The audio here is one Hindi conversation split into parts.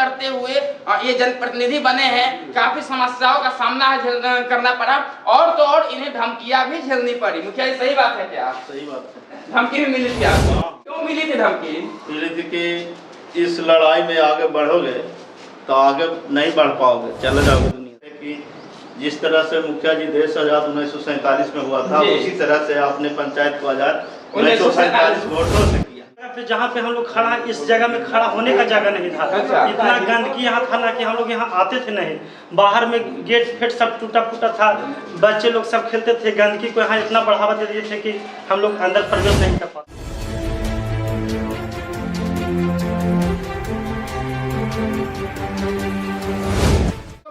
करते हुए ये जनप्रतिनिधि बने हैं। काफी समस्याओं का सामना करना पड़ा और तो और इन्हें धमकियां भी झेलनी पड़ी। मुखिया जी सही बात है क्या? सही बात है। धमकी भी मिली थी आपको? क्यों मिली थी धमकी? मिली थी कि इस लड़ाई में आगे बढ़ोगे तो आगे नहीं बढ़ पाओगे, चले जाओगे दुनिया की। जिस तरह से मुखिया जी देश आजाद 1947 में हुआ था, उसी तरह से आपने पंचायत को आजाद 1947 वोटों से किया। जहाँ पे हम लोग खड़ा, इस जगह में खड़ा होने का जगह नहीं था। इतना गंदगी यहाँ था ना कि हम लोग यहाँ आते थे नहीं। बाहर में गेट फेट सब टूटा फूटा था, बच्चे लोग सब खेलते थे। गंदगी को यहाँ इतना बढ़ावा दे दिए थे कि हम लोग अंदर प्रवेश नहीं कर पाते।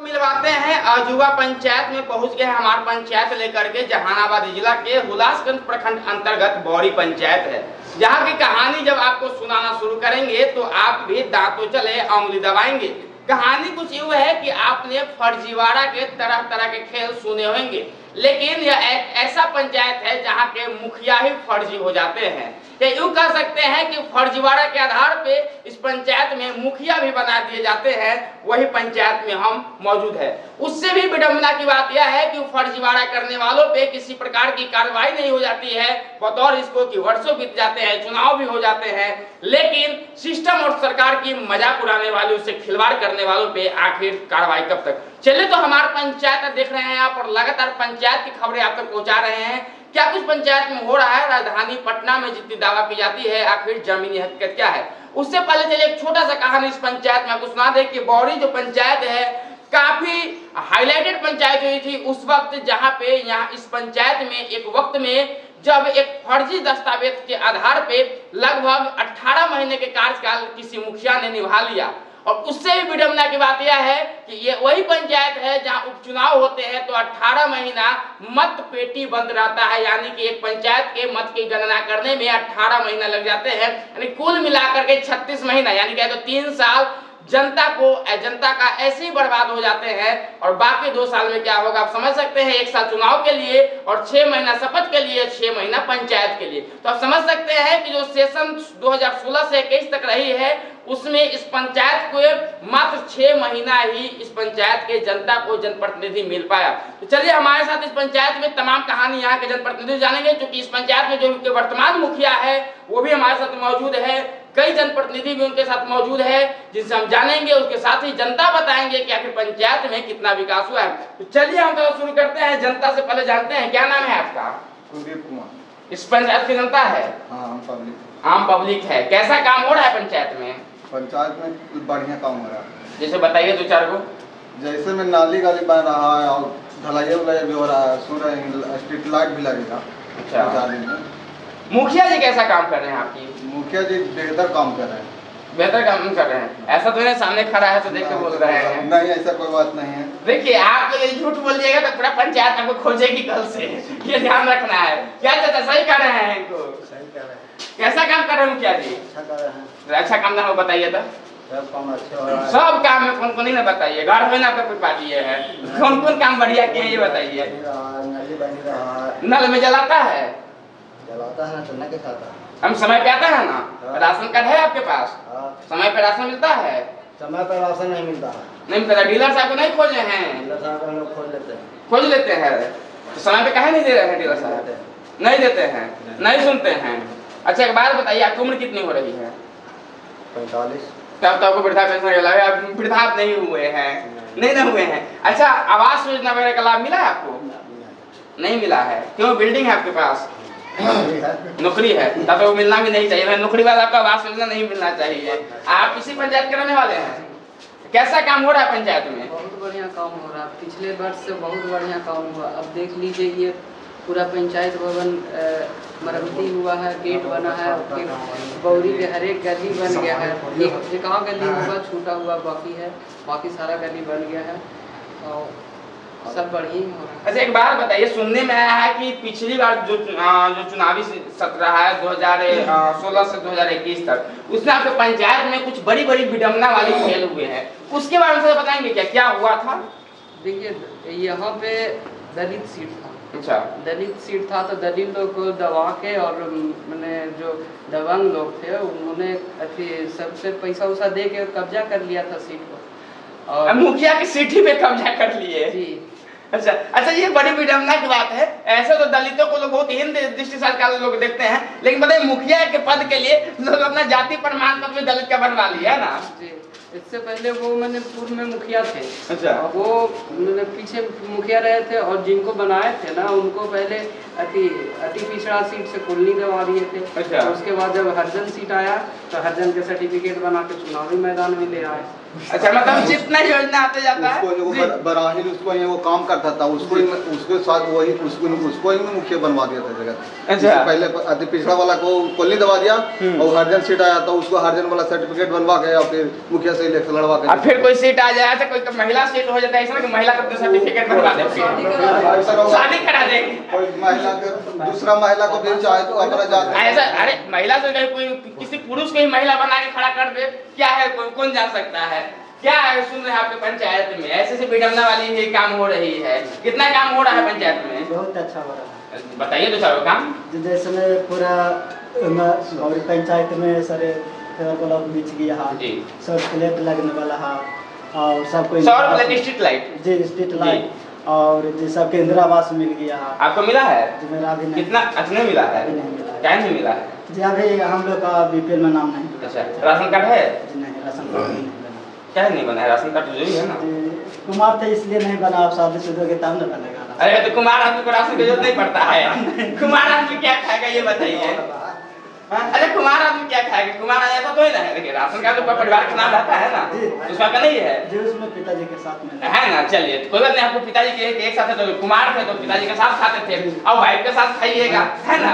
मिलवाते हैं अजुवा पंचायत में पहुंच गए हमारे पंचायत लेकर के। जहानाबाद जिला के हुलासगंज प्रखंड अंतर्गत बौरी पंचायत है, जहां की कहानी जब आपको सुनाना शुरू करेंगे तो आप भी दांतों चले उंगली दबाएंगे। कहानी कुछ यूं है कि आपने फर्जीवाड़ा के तरह तरह के खेल सुने होंगे, लेकिन यह एक ऐसा पंचायत है जहां के मुखिया ही फर्जी हो जाते हैं। या यूं कह सकते हैं कि फर्जीवाड़ा के आधार पे इस पंचायत में मुखिया भी बना दिए जाते हैं। वही पंचायत में हम मौजूद है। उससे भी विडंबना की बात यह है कि फर्जीवाड़ा करने वालों पे किसी प्रकार की कार्रवाई नहीं हो जाती है, बतौर इसको कि वर्षों बीत जाते हैं, चुनाव भी हो जाते हैं, लेकिन सिस्टम और सरकार की मजाक उड़ाने वालों से खिलवाड़ करने वालों पे आखिर कार्रवाई कब तक? चलिए तो हमारे पंचायत देख रहे हैं आप और लगातार पंचायत की खबरें आप तक पहुंचा रहे हैं। क्या कुछ पंचायत में हो रहा है, राजधानी पटना में जितनी दावा की जाती है, आखिर जमीनी हकीकत क्या है? उससे पहले चलिए एक छोटा सा कहानी इस पंचायत में आपको सुना दे कि बौरी जो पंचायत है काफी हाईलाइटेड पंचायत हुई थी उस वक्त, जहां पे यहाँ इस पंचायत में एक वक्त में जब एक फर्जी दस्तावेज के आधार पे लगभग 18 महीने के कार्यकाल किसी मुखिया ने निभा लिया। और उससे भी विडंबना की बात यह है कि ये वही पंचायत है जहां उपचुनाव होते हैं तो 18 महीना मत पेटी बंद रहता है, यानी कि एक पंचायत के मत की गणना करने में 18 महीना लग जाते हैं। यानी कुल मिलाकर के 36 महीना, यानी कि तो 3 साल जनता का ऐसे ही बर्बाद हो जाते हैं। और बाकी 2 साल में क्या होगा आप समझ सकते हैं। 1 साल चुनाव के लिए और 6 महीना शपथ के लिए, 6 महीना पंचायत के लिए। तो आप समझ सकते हैं कि जो सेशन 2016 से 21 तक रही है उसमें इस पंचायत को मात्र 6 महीना ही इस पंचायत के जनता को जनप्रतिनिधि मिल पाया। तो चलिए हमारे साथ इस पंचायत में तमाम कहानी यहाँ के जनप्रतिनिधि जानेंगे, क्योंकि इस पंचायत में जो वर्तमान मुखिया है वो भी हमारे साथ मौजूद है, कई जनप्रतिनिधि भी उनके साथ मौजूद है जिनसे हम जानेंगे। उसके साथ ही जनता बताएंगे कि आखिर पंचायत में कितना विकास हुआ है। तो चलिए हम तो शुरू करते हैं। जनता से पहले जानते हैं क्या नाम है आपका? कुलदीप कुमार। इस पंचायत की जनता है? आम पब्लिक है। कैसा काम हो रहा है पंचायत में? पंचायत में बढ़िया काम हो रहा है। जैसे बताइए 2-4 को। जैसे में नाली गाली बन रहा है और ढलाई भी हो रहा है, सुन रहे हैं स्ट्रीट लाइट भी लगेगा। अच्छा, मुखिया जी कैसा काम कर रहे हैं आपकी? मुखिया जी बेहतर काम कर रहे हैं। बेहतर काम कर रहे हैं? ऐसा तो नहीं सामने खड़ा है तो देख के बोल रहे हैं? नहीं, ऐसा कोई बात नहीं है। देखिए आप तो ये झूठ बोलिएगा तो पूरा पंचायत आपको खोजेगी कल से, ये ध्यान रखना है। क्या चाहता सही कर रहे हैं इनको? सही कर रहे हैं। कैसा काम कर रहे हैं मुखिया जी? अच्छा कर रहे हैं। अच्छा काम ना हो बताइए तो। सब काम अच्छे हो रहा है। सब काम में कौन कौन नहीं ना बताइए, घर में ना कोई पार्टी है, कौन कौन काम बढ़िया किए ये बताइए। नाली बन रहा है। नल में जलाता है? जलाता है ना, चलने के साथ हम समय पे आता है ना? राशन कार्ड है आपके पास? समय पे राशन मिलता है? समय पर राशन नहीं मिलता है। नहीं मिलता। डीलर साहब को नहीं खोजे हैं? डीलर साहब हम लोग खोज लेते हैं। खोज लेते हैं तो समय पे काहे नहीं दे रहे हैं डीलर साहब? नहीं देते हैं, नहीं सुनते हैं। अच्छा एक बात बताइए, आपकी उम्र कितनी हो रही है? 45। तब तो आपको वृद्धा पेंशन का लाभ, आप वृद्धा नहीं हुए हैं? नहीं ना हुए हैं। अच्छा आवास योजना वगैरह का लाभ मिला है आपको? नहीं मिला है। क्यों? बिल्डिंग है आपके पास? नौकरी है तब तो मिलना भी नहीं चाहिए। नौकरी वाला आपका आवास योजना नहीं मिलना चाहिए। आप इसी पंचायत के रहने वाले हैं? कैसा काम हो रहा है पंचायत में? बहुत बढ़िया काम हो रहा है। पिछले वर्ष से बहुत बढ़िया काम हुआ। अब देख लीजिए ये पूरा पंचायत भवन मरम्मती हुआ है, गेट बना है, फिर बौरी के हर एक गली बन गया है। एक आध गली होगा छूटा हुआ बाकी है, बाकी सारा गली बन गया है और सब बढ़िया हो रहा है। अच्छा एक बात बताइए, सुनने में आया है कि पिछली बार जो चुनावी सत्र रहा है 2016 से 2021 तक, उसमें आपके पंचायत में कुछ बड़ी बड़ी विडंबना वाली खेल हुए हैं, उसके बारे में बताएंगे क्या क्या हुआ था? देखिए यहाँ पे दलित सीट था, अच्छा। दलित सीट था तो दलित लोग को दबा के और मैंने जो दबंग लोग थे उन्होंने अथी सबसे पैसा उसा दे के कब्जा कर लिया था सीट को और मुखिया की सीटी पे कब्जा कर लिए। जी अच्छा अच्छा, ये बड़ी विडम्बना की बात है। ऐसे तो दलितों को लोग बहुत हीन दृष्टि से आजकल लोग देखते हैं, लेकिन बताइए मुखिया के पद के लिए लोग अपना जाति प्रमाण पत्र भी दलित का बनवा लिया है ना। जी, इससे पहले वो मैंने पूर्व में मुखिया थे। अच्छा। वो मैंने पीछे मुखिया रहे थे और जिनको बनाए थे ना उनको पहले अति पिछड़ा सीट से कुलनी दबा दिए थे। अच्छा। और उसके बाद जब हरजन सीट आया तो हरजन के सर्टिफिकेट बना के चुनावी मैदान में ले आए। अच्छा, मतलब जितना योजना आते जाता है उसको जो बराहिल उसको ये वो काम करता था उसको साथ वही उसको ही मुखिया बनवा दिया था जगह। अच्छा। पहले अति पिछड़ा वाला को कोल्ली दबा दिया और हरजन सीट आया तो उसको हरजन वाला सर्टिफिकेट बनवा के और फिर मुखिया से इलेक्शन लड़वा के। अब फिर कोई सीट आ जाए तो कोई महिला सीट हो जाता है, ऐसा ना कि महिला का तो सर्टिफिकेट बनवा दे, शादी करा देंगे। कोई महिला के दूसरा महिला को भी चाहे तो अपना जाति ऐसा, अरे महिला से कहीं कोई किसी पुरुष को ही महिला बना के खड़ा कर दे, क्या है कौन जान सकता है। क्या है, सुन रहे हैं आपके पंचायत में ऐसे विडम्बना वाली ये काम हो रही है। कितना काम हो रहा है पंचायत में? बहुत अच्छा हो रहा है। बताइए तो चारों काम। जैसे में पूरा हमारी पंचायत में सारे ब्लॉक बीच गया जी। सब प्लेट लगने वाला है और सबको सौर प्लेट स्ट्रीट लाइट। जी स्ट्रीट लाइट और जी सबके इंदिरा आवास मिल गया है। आपको मिला है? जी मेरा अभी नहीं। कितना अच्छा मिला है? अभी नहीं मिला है। क्या नहीं मिला है? जी अभी हम लोग का बीपीएल में नाम नहीं। अच्छा, राशन कार्ड है? जी नहीं, राशन कार्ड नहीं बना। क्या नहीं बना है? राशन कार्ड जरूरी है ना। जी कुमार थे इसलिए नहीं बना, आप शादीशुदा के तब न बनेगा। अरे तो कुमार आदमी को राशन की जरूरत नहीं पड़ता है। कुमार आदमी क्या खाएगा ये बताइए। अरे कुमार आदमी क्या खाएगा? कुमार आदमी ऐसा तो ही ना है। देखिए राशन कार्ड तो परिवार का नाम रहता है ना, उसका का नहीं है। जी उसमें पिताजी के साथ में है ना। चलिए कोई बात नहीं, आपको पिताजी के एक साथ है तो कुमार थे तो पिताजी के साथ खाते थे, अब वाइफ के साथ खाइएगा, है ना।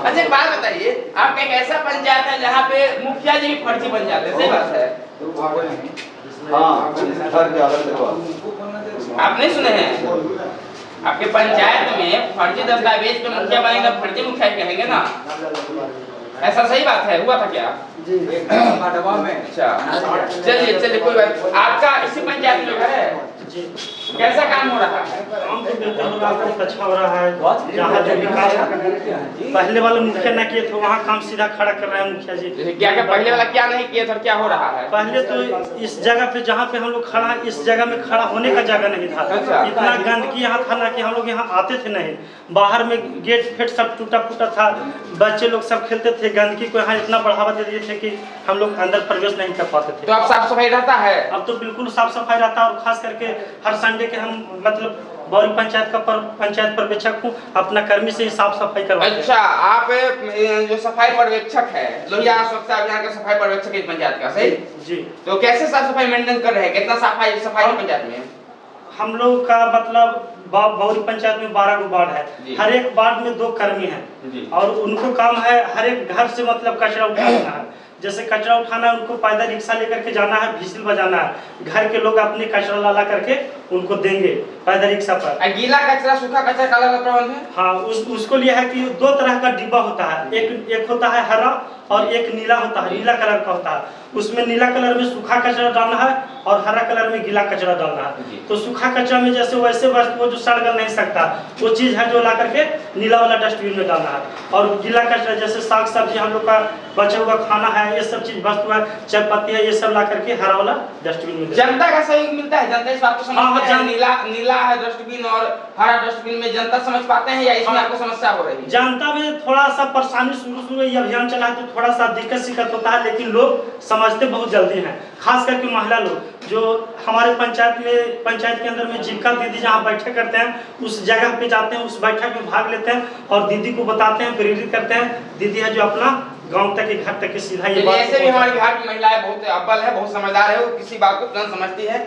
अच्छा, एक बात बताइए, आपका एक ऐसा पंचायत है जहाँ पे मुखिया जी भी फर्जी बन जाते हैं, सही बात है? आप नहीं सुने हैं? आपके पंचायत में फर्जी दस्तावेज पे मुखिया बनेगा, फर्जी मुखिया कहेंगे ना, ऐसा सही बात है? हुआ था क्या? जी अच्छा, चलिए कोई बात। आपका इसी पंचायत में घर है? जी कैसा काम हो रहा है? काम तो बिल्कुल हो रहा है, बहुत अच्छा हो रहा है। जहाँ जो विकास पहले वाले मुखिया न किए थे वहाँ काम सीधा खड़ा कर रहे हैं मुखिया जी। क्या क्या पहले वाला क्या नहीं किया था, क्या हो रहा है? पहले तो इस जगह पे जहाँ पे हम लोग खड़ा हैं, इस जगह में खड़ा होने का जगह नहीं था। अच्छा। इतना गंदगी यहाँ था ना कि हम लोग यहाँ आते थे नहीं। बाहर में गेट फेट सब टूटा फूटा था, बच्चे लोग सब खेलते थे। गंदगी को यहाँ इतना बढ़ावा दे दिए थे कि हम लोग अंदर प्रवेश नहीं कर पाते थे। तो अब साफ सफाई रहता है? अब तो बिल्कुल साफ सफाई रहता है और खास करके हर संडे के हम मतलब बौरी पंचायत का पंचायत पर्यवेक्षक हूँ, अपना कर्मी से ही साफ सफाई करवाते हैं। अच्छा, आप जो सफाई पर्यवेक्षक है, लोहिया स्वच्छता अभियान का सफाई पर्यवेक्षक है पंचायत का, सही? जी। तो कैसे साफ सफाई मेंटेन कर रहे हैं? कितना सफाई है पंचायत में? हम लोग का मतलब बौरी पंचायत में 12 गो वार्ड है, हर एक वार्ड में 2 कर्मी हैं और उनको काम है हर एक घर से मतलब कचरा उठाना है। जैसे कचरा उठाना है उनको पैदल रिक्शा लेकर के जाना है, व्हिसिल बजाना है, घर के लोग अपने कचरा ला करके उनको देंगे पैदल रिक्शा पर। गीला कचरा सूखा कचरा का अलग प्रबंध है? हाँ, उसको लिए है कि 2 तरह का डिब्बा होता है, एक होता है हरा और एक नीला होता है, नीला कलर का होता है। उसमें नीला कलर में सूखा कचरा डालना है और हरा कलर में गीला कचरा डालना है। तो सूखा कचरा में जैसे वैसे वो जो सड़ गल नहीं सकता वो चीज़ है जो ला करके नीला वाला डस्टबिन में डालना है। और गीला कचरा जैसे साग सब्जी हम लोग का बचा हुआ खाना है, ये सब चीज वस्तु है, चाय पत्ती है, ये सब ला करके हरा वाला डस्टबिन में। जनता का सहयोग मिलता है? जनता इस बात को समझते हैं? नीला है डस्टबिन और हरा डस्टबिन में जनता समझ पाते हैं या इसमें आपको समस्या हो रही है? जनता में थोड़ा सा परेशानी शुरू ये अभियान चला है तो थोड़ा सा दिक्कत होता है, लेकिन लोग समझते बहुत जल्दी हैं। खास करके महिला लोग जो हमारे पंचायत के अंदर में जीविका दीदी जहाँ बैठक करते हैं उस जगह पे जाते हैं, उस बैठक में भाग लेते हैं और दीदी को बताते हैं, प्रेरित करते हैं। दीदी है जो अपना गांव तक के घर तक की सीधा ये बात। ऐसे भी हमारे बिहार की महिलाएं बहुत अव्वल है, बहुत समझदार है, वो किसी बात को तुरंत समझती है।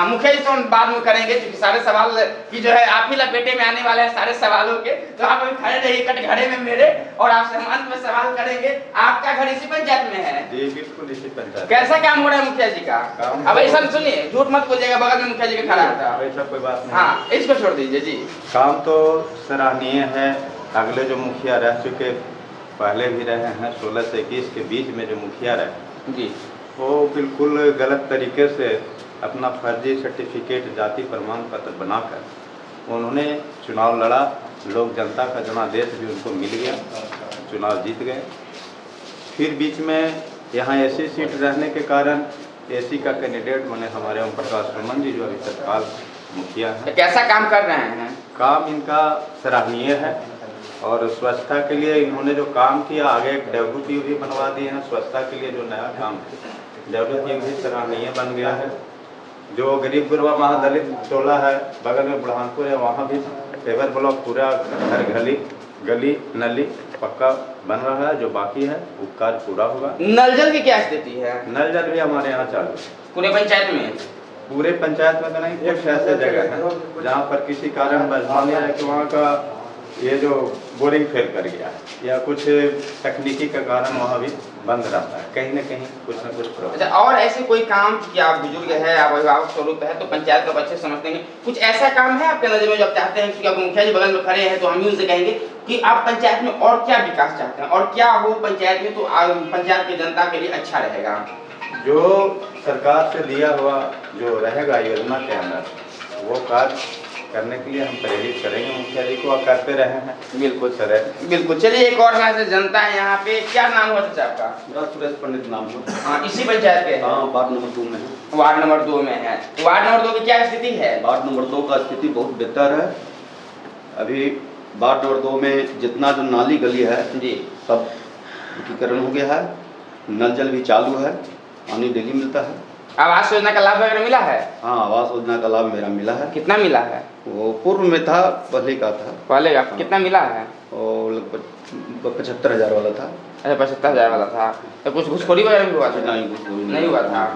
मुखिया जी तो हम बाद में करेंगे क्योंकि सारे सवाल की जो है आप ही लपेटे में आने वाले हैं सारे सवालों के। तो आप अभी खड़े रहिए कटघरे में मेरे और आपसे हम अंत में सवाल करेंगे। आपका घर इसी पंचायत में है? जी बिल्कुल इसी पंचायत। कैसा काम हो रहा है मुखिया जी का? अब ऐसा सुनिए, झूठ मत बोलिएगा, बगल में मुखिया जी का खड़ा था। ऐसा कोई बात नहीं। हाँ, इसको छोड़ दीजिए जी। काम तो सराहनीय है। अगले जो मुखिया रह चुके पहले भी रहे हैं 16 से 21 के बीच में जो मुखिया रहे जी, वो बिल्कुल गलत तरीके से अपना फर्जी सर्टिफिकेट जाति प्रमाण पत्र बनाकर उन्होंने चुनाव लड़ा, लोग जनता का जनादेश भी उनको मिल गया, चुनाव जीत गए। फिर बीच में यहाँ एसी सीट रहने के कारण एसी का कैंडिडेट बने हमारे ओम प्रकाश सुमन जी, जो अभी तत्काल मुखिया हैं। तो कैसा काम कर रहे हैं? काम इनका सराहनीय है और स्वच्छता के लिए इन्होंने जो काम किया, आगे एक WTO भी बनवा दिए हैं स्वच्छता के लिए, जो नया काम है WTO भी सराहनीय बन गया है। जो गरीब गुरबा महादलित टोला है बगल में बुढ़ानपुर है, वहाँ भी पेवर ब्लॉक पूरा घर गली नली पक्का बन रहा है। जो बाकी है वो कार्य पूरा होगा। नल जल की क्या स्थिति है? नल जल भी हमारे यहाँ चालू है पूरे पंचायत में? पूरे पंचायत में तो नहीं, कुछ ऐसे जगह है जहाँ पर किसी कारण मान लिया है कि वहाँ का ये जो बोरिंग फेल कर गया है या कुछ तकनीकी का कारण वहाँ भी बंद रहता है, कहीं ना कहीं कुछ ना कुछ प्रॉब्लम। अच्छा, और ऐसे कोई काम कि आप बुजुर्ग है, आप अभिभावक स्वरूप है, तो पंचायत का बच्चे समझते हैं, कुछ ऐसा काम है आपके नजर में जो आप चाहते हैं? क्योंकि मुखिया जी बगल में खड़े हैं तो हम ही उनसे कहेंगे कि आप पंचायत में और क्या विकास चाहते हैं और क्या हो पंचायत में तो पंचायत की जनता के लिए अच्छा रहेगा? जो सरकार से दिया हुआ जो रहेगा योजना के अंदर वो कार्य करने के लिए हम प्रेरित करेंगे मुखिया जी को, और करते रहे हैं। बिल्कुल सर, बिल्कुल। चलिए, एक और हमारे जनता है यहाँ पे, क्या नाम हुआ चाचा आपका? मेरा सुरेश पंडित नाम है। हाँ, इसी पंचायत के? हाँ, वार्ड नंबर 2 में है। वार्ड नंबर 2 में है। तो वार्ड नंबर 2 की क्या स्थिति है? वार्ड नंबर 2 का स्थिति बहुत बेहतर है। अभी वार्ड नंबर 2 में जितना जो नाली गली है जी सब एकीकरण हो गया है, नल जल भी चालू है, पानी डेली मिलता है। आवास योजना का लाभ वगैरह मिला है? हाँ, आवास योजना का लाभ मेरा मिला है। कितना मिला है? वो पूर्व में था, पहले का था। पहले का कितना मिला है? और लगभग 75,000 वाला था। अच्छा, 75,000 वाला था। तो कुछ घुसखोरी वगैरह भी हुआ था? नहीं हुआ था।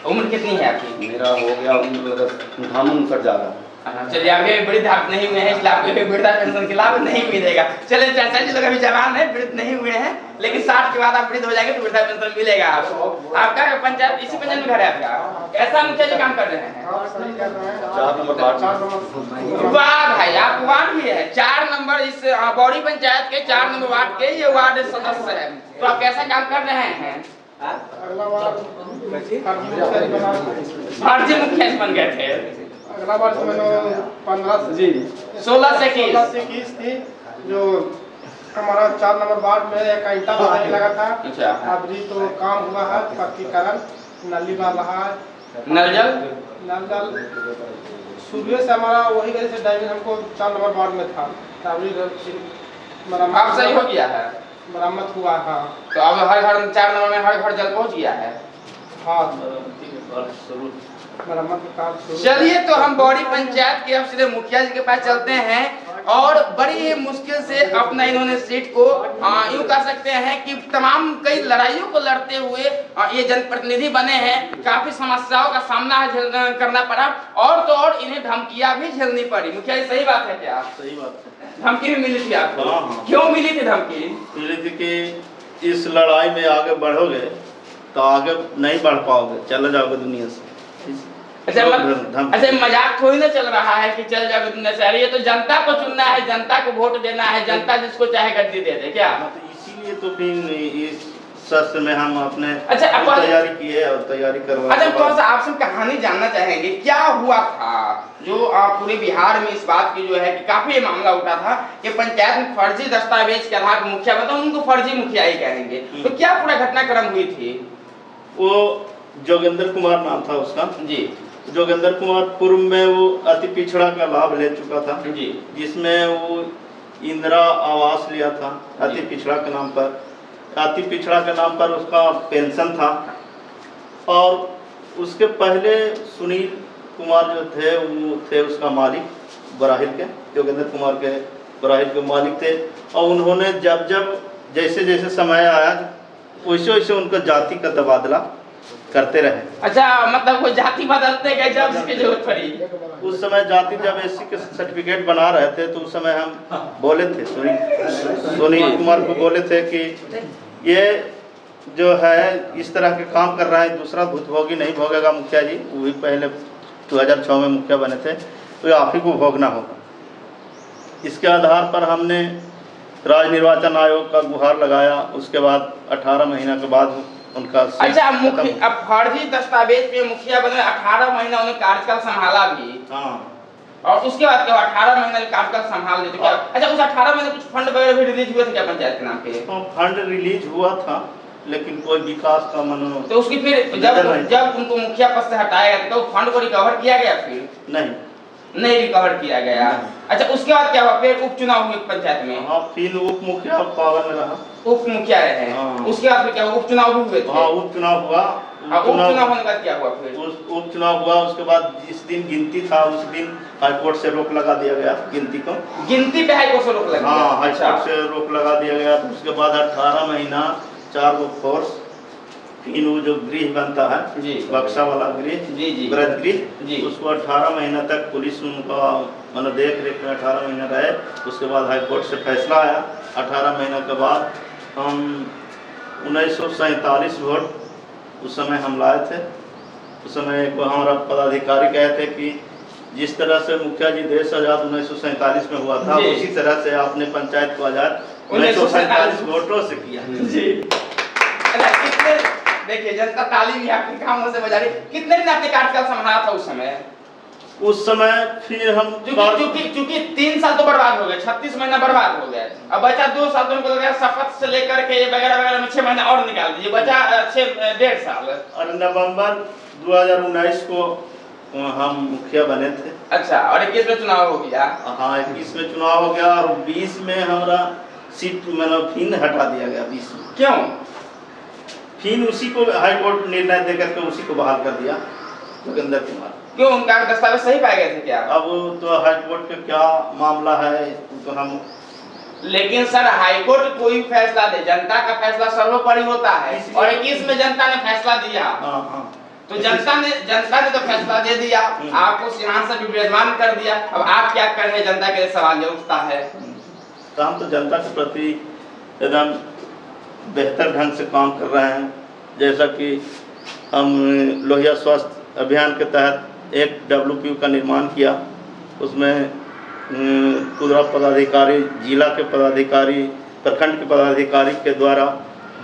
उम्र कितनी है आपकी? मेरा हो गया उम्र 58 जा रहा। चलिए, अभी वृद्ध आप नहीं हुए हैं, इसलिए आपको वृद्धा पेंशन के लाभ नहीं मिलेगा। चलिए चाचा जी लोग अभी जवान है, वृद्ध नहीं हुए हैं, लेकिन 60 के बाद आप वृद्ध हो जाएंगे तो वृद्धा पेंशन मिलेगा आपको। आपका पंचायत इसी पंचायत में घर है आपका? कैसा मुखिया जी काम कर रहे हैं? 4 नंबर वार्ड। वाह भाई, आप वार्ड भी है 4 नंबर, इस बौरी पंचायत के 4 नंबर वार्ड के ये वार्ड सदस्य है। तो आप कैसा काम कर रहे हैं? फर्जी मुखिया बन गए थे। अगला बार 15 जी 16 से 21 थी, जो हमारा 4 नंबर वार्ड में एक ईंटा बनाने लगा था। अच्छा, अभी तो काम हुआ है, पक्कीकरण, नली वाला है, नल जल शुरू से हमारा वही वजह से डायमंड हमको 4 नंबर वार्ड में था, अभी आप सही हो गया है, मरम्मत हुआ। हाँ, तो अब हर घर 4 नंबर में हर घर जल पहुंच गया है। हाँ, मरम्मत का काम शुरू। चलिए, तो हम बौरी पंचायत के अब सीधे मुखिया जी के पास चलते हैं और बड़ी ही मुश्किल से अपना इन्होंने सीट को यूं कह सकते हैं कि तमाम कई लड़ाइयों को लड़ते हुए ये जनप्रतिनिधि बने हैं। काफी समस्याओं का सामना करना पड़ा और तो और इन्हें धमकियां भी झेलनी पड़ी। मुखिया जी, सही बात है क्या? सही बात है। धमकी भी मिली थी आपको? हाँ। क्यों मिली थी धमकी? मिली थी कि इस लड़ाई में आगे बढ़ोगे तो आगे नहीं बढ़ पाओगे, चले जाओगे दुनिया से। अच्छा, मजाक थोड़ी ना चल रहा है कि चल जाओगे दुनिया से। अरे ये तो जनता को चुनना है, जनता को वोट देना है, जनता जिसको चाहे गद्दी दे दे क्या? तो इसीलिए तो फिर इस सत्र में हम अपने अच्छा, तैयारी की है और तैयारी करवा। अच्छा, थोड़ा सा आपसे कहानी जानना चाहेंगे, क्या हुआ था जो पूरे बिहार में इस बात की जो है कि काफी मामला उठा था कि पंचायत में फर्जी दस्तावेज के आधार पर मुखिया बता, उनको फर्जी मुखिया ही कहेंगे। तो क्या पूरा घटनाक्रम हुई थी? वो जोगेंद्र कुमार नाम था उसका जी। जोगेंद्र कुमार पूर्व में वो अति पिछड़ा का लाभ ले चुका था जी, जिसमें वो इंदिरा आवास लिया था अति पिछड़ा के नाम पर। अति पिछड़ा के नाम पर उसका पेंशन था और उसके पहले सुनील कुमार जो थे वो थे उसका मालिक, बराहिल के, जोगेंद्र कुमार के बराहिल के मालिक थे। और उन्होंने जब जैसे जैसे समय आया वैसे वैसे उनका जाति का तबादला करते रहे। अच्छा, मतलब वो जाति बदलते गए जब इसकी जरूरत पड़ी। उस समय जाति जब एससी के सर्टिफिकेट बना रहे थे तो उस समय हम बोले थे सुनील कुमार को बोले थे कि ये जो है इस तरह के काम कर रहा है, दूसरा भूतभोगी नहीं भोगेगा मुखिया जी। वो भी पहले 2006 में मुखिया बने थे, तो आप ही को भोगना होगा। इसके आधार पर हमने राज्य निर्वाचन आयोग का गुहार लगाया। उसके बाद 18 महीना के बाद उनका अच्छा, अब फर्जी दस्तावेज पे मुखिया बने, 18 महीना उन्हें कार्यकाल संभाला भी। हाँ, और उसके बाद क्या 18 महीने कार्यकाल संभाल लेते क्या? अच्छा, उस 18 महीने कुछ फंड वगैरह भी रिलीज हुए थे क्या पंचायत के नाम पे? फंड रिलीज हुआ था, लेकिन कोई विकास का मनो तो उसकी फिर जब उनको मुखिया पद से हटाया गया तो फंड को रिकवर किया गया? फिर नहीं रिकवर किया गया। अच्छा, उसके बाद क्या हुआ? फिर उपचुनाव हुए पंचायत में। हाँ, फिर उप मुखिया पावर में रहा, उप मुखिया रहे। हाँ। उसके बाद फिर क्या हुआ? उपचुनाव भी हुए थे। हाँ, उपचुनाव हुआ। उपचुनाव होने के बाद क्या हुआ? फिर उपचुनाव हुआ, उसके बाद जिस दिन गिनती था उस दिन हाईकोर्ट से रोक लगा दिया गया गिनती को। गिनती पे हाईकोर्ट से रोक लगा? हाँ, हाईकोर्ट से रोक लगा दिया गया। तो उसके बाद 18 महीना 4 गो फोर्स, फिर वो जो गृह बनता है जी, बक्सा वाला गृह, जी, ब्रज गृह, उसको 18 महीना तक पुलिस उनका मतलब देख रेख में 18 महीना रहे। उसके बाद हाईकोर्ट से फैसला आया। 18 महीने के बाद हम 1947 वोट उस समय हम लाए थे। उस समय एक हमारा पदाधिकारी कहे थे कि जिस तरह से मुखिया जी देश आजाद 1947 में हुआ था, उसी तरह से आपने पंचायत को आजाद 1947 वोटों से किया। देखिए, जनता ताली भी आपके कामों से बजा रही। कितने दिन आपने कार्यकाल संभाला था उस समय? उस समय फिर हम चूंकि 3 साल तो बर्बाद हो गए, 36 महीना बर्बाद हो गए। अब बचा 2 साल, तो उनको लगा शपथ से लेकर के वगैरह वगैरह में 6 महीना और निकाल दीजिए, बचा 1.5 साल। और नवंबर 2019 को हम मुखिया बने थे। अच्छा, और 21 में चुनाव हो गया? हाँ, 21 में चुनाव हो गया और 20 में हमारा सीट मतलब फिर हटा दिया गया। 20 में क्यों? फिर उसी को हाईकोर्ट निर्णय देकर के उसी को बहाल कर दिया, जोगिंदर कुमार। क्यों? उनका दस्तावेज सही पाए गए थे क्या? अब तो हाईकोर्ट का क्या मामला है तो हम, लेकिन सर हाईकोर्ट कोई फैसला दे, जनता का फैसला सर्वोपरि होता है। और 21 में जनता ने फैसला दिया। तो जनता ने तो फैसला दे दिया, आपको सिंहासन से विराजमान कर दिया। अब आप क्या कर रहे हैं? जनता के लिए सवाल ये उठता है। तो हम तो जनता के प्रति एकदम बेहतर ढंग से काम कर रहे हैं। जैसा कि हम लोहिया स्वास्थ्य अभियान के तहत एक WPU का निर्माण किया। उसमें खुदरा पदाधिकारी, जिला के पदाधिकारी, प्रखंड के पदाधिकारी के द्वारा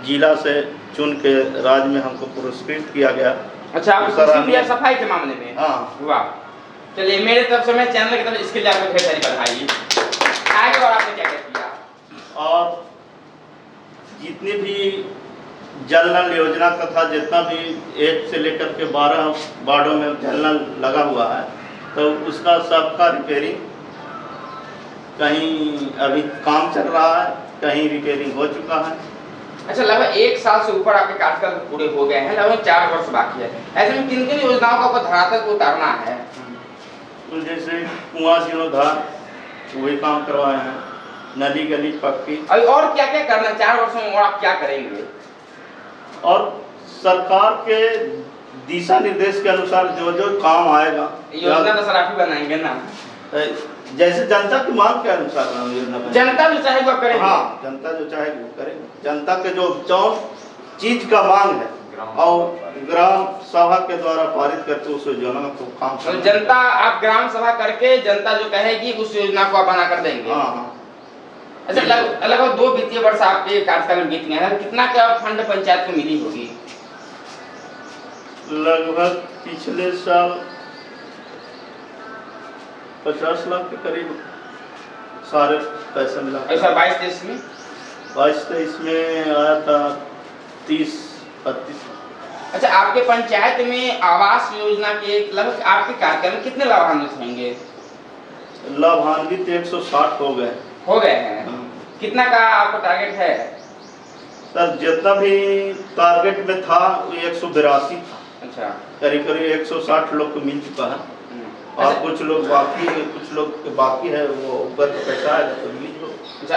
जिला से चुन के राज्य में हमको पुरस्कृत किया गया। अच्छा, आप सफाई के मामले में? हाँ। वाह, चलिए मेरे तरफ से, मैं चैनल की तरफ इसके लिए आपको ढेर सारी बधाई। आगे और आपने क्या क्या किया? और जितनी भी जल नल योजना का था, जितना भी 1 से लेकर के 12 वार्डों में जल नल लगा हुआ है, तो उसका सबका रिपेयरिंग, कहीं अभी काम चल रहा है, कहीं रिपेयरिंग हो चुका है। अच्छा, लगभग 1 साल से ऊपर आपके कार्यकाल पूरे हो गए हैं, लगभग 4 वर्ष बाकी है। ऐसे में किन किन योजनाओं का ऊपर धरातल को उतारना है? तो जैसे कुआं जीर्णोद्धार, वही काम करवाए हैं, नली गली पक्की। अभी और क्या क्या करना है 4 वर्षों में, और आप क्या करेंगे? और सरकार के दिशा निर्देश के अनुसार जो जो काम आएगा, योजना तो सर आप ही बनाएंगे ना? जैसे जनता की मांग के अनुसार योजना, जनता जो चाहे वो करेंगे। हाँ, जनता जो चाहे वो करेंगे। जनता के जो चीज का मांग है और ग्राम सभा के द्वारा पारित करके उस योजना को काम तो जनता, आप ग्राम सभा करके जनता जो कहेगी उस योजना को आप बना कर देंगे? हाँ। अच्छा, लगभग 2 वित्तीय वर्ष आपके कार्यकाल में बीत गए हैं, कितना क्या फंड पंचायत को मिली होगी? लगभग पिछले साल 50 लाख के करीब सारे पैसे मिला। ऐसा 22-23 में? 22-23 में आया था 30-32। अच्छा, आपके पंचायत में आवास योजना के लगभग आपके कार्यकाल में कितने लाभान्वित होंगे? लाभान्वित 160 हो गए हैं। कितना का आपका टारगेट है? सर, जितना भी टारगेट में था वो 182 था। अच्छा, करीब 160 लोग को मिल चुका है। और कुछ लोग बाकी है, कुछ लोग के बाकी है, वो ऊपर पैसा है तो रिलीज हो। अच्छा,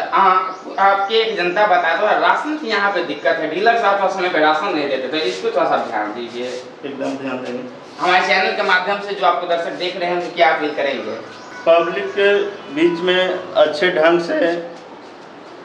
आपके एक जनता बता दो, राशन की यहाँ पे दिक्कत है, डीलर साहब समय पे राशन नहीं देते, तो इसको थोड़ा सा ध्यान दीजिए। एकदम ध्यान देंगे। हमारे चैनल के माध्यम से जो आपको दर्शक देख रहे हैं तो क्या अपील करेंगे? पब्लिक के बीच में अच्छे ढंग से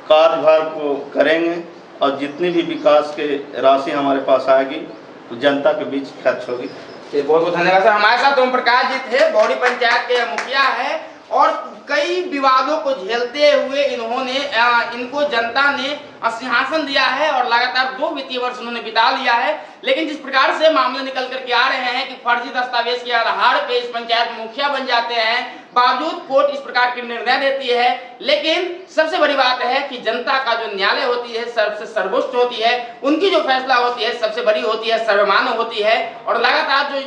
कार्यभार को करेंगे और जितनी भी विकास के राशि हमारे पास आएगी तो जनता के बीच खर्च होगी। बहुत बहुत धन्यवाद सर। हमारे साथ ओम प्रकाश जी थे, बौरी पंचायत के मुखिया है और कई विवादों को झेलते हुए इनको जनता ने सिंहासन दिया है और लगातार 2 वित्तीय वर्ष उन्होंने बिता लिया है। लेकिन जिस प्रकार से मामले निकल करके आ रहे हैं कि फर्जी दस्तावेज के आधार पे इस पंचायत मुखिया बन जाते हैं, बावजूद कोर्ट इस प्रकार के निर्णय देती है। लेकिन सबसे बड़ी बात है कि जनता का जो न्यायालय होती है सबसे सर्वोच्च होती है, उनकी जो फैसला होती है सबसे बड़ी होती है, सर्वमान्य होती है। और लगातार जो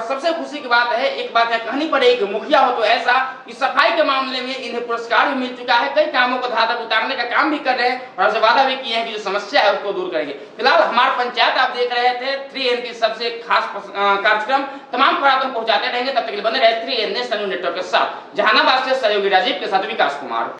सबसे खुशी की बात है, एक बात है कहनी पड़ेगी, मुखिया हो तो ऐसा कि सफाई के मामले में इन्हें पुरस्कार भी मिल चुका है, कई कामों को धरातल उतारने का काम भी कर रहे हैं और हमसे वादा भी किए हैं कि जो समस्या है उसको दूर करेंगे। फिलहाल हमारा पंचायत आप देख रहे थे 3N की सबसे खास कार्यक्रम तमाम खबरों को पहुंचाते रहेंगे। तब तक के लिए बने रहे 3N नेशनल नेटवर्क के साथ। जहानाबाद से सहयोगी राजीव के साथ विकास कुमार।